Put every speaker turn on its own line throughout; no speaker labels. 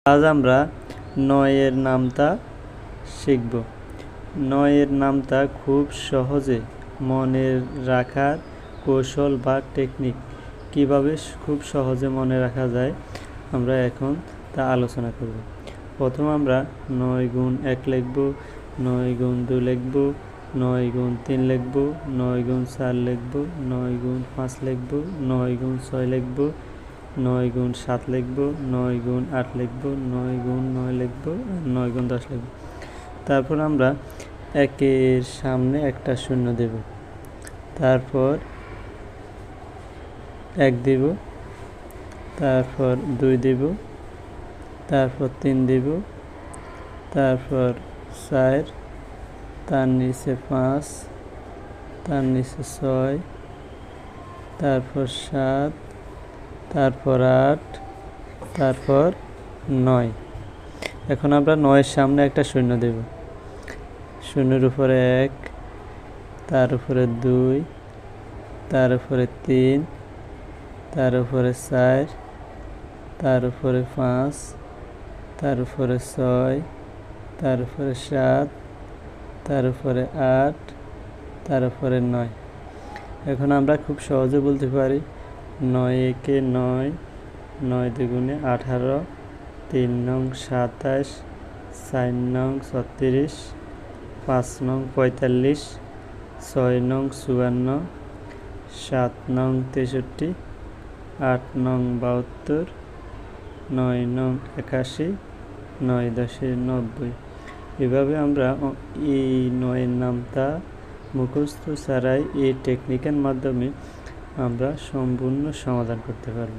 আজ আমরা নয়ের নামতা শিখব। নয়ের নামতা খুব সহজে মনে রাখার কৌশল বা টেকনিক কিভাবে খুব সহজে মনে রাখা যায় আমরা এখন তা আলোচনা করব। প্রথম আমরা 9 গুণ 1 লিখব, 9 গুণ 2 লিখব, 9 গুণ 3 লিখব, 9 গুণ 4 লিখব, 9 গুণ 5 লিখব, 9 গুণ 6 লিখব, 9 গুণ 7 লিখব, 9 গুণ 8 লিখব, 9 গুণ 9 লিখব, 9 গুণ 10 লিখব। তারপর আমরা একের সামনে একটা শূন্য দেব, তারপর 1 দেব, তারপর 2 দেব, তারপর 3 দেব, তারপর 4, তার নিচে 5, তার নিচে 6, তারপর 7, তারপর 8, তারপর 9। এখন আমরা 9-এর সামনে একটা শূন্য দেব, শূন্যের উপরে 1, তার উপরে 2, তার উপরে 3, তার উপরে 4, তার উপরে 5, তার উপরে 6, তার উপরে 7, তার উপরে 8, তার উপরে 9। এখন আমরা খুব সহজে বলতে পারি 9 একে 9, 9 দুগুণে 18, 3 নং 27, 4 নং 36, 5 নং 45, 6 নং 54, 7 নং 63, 8 নং 72, 9 নং 81, 9 10 90। এভাবে আমরা এই 9-এর নামতা মুখস্থ ছাড়াই এই টেকনিকের মাধ্যমে আমরা সম্পূর্ণ সমাধান করতে পারব।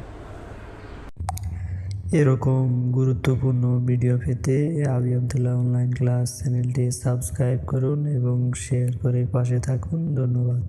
এরকম গুরুত্বপূর্ণ ভিডিও পেতে আবি আবদুল্লাহ অনলাইন ক্লাস চ্যানেলটি সাবস্ক্রাইব করুন এবং শেয়ার করে পাশে থাকুন। ধন্যবাদ।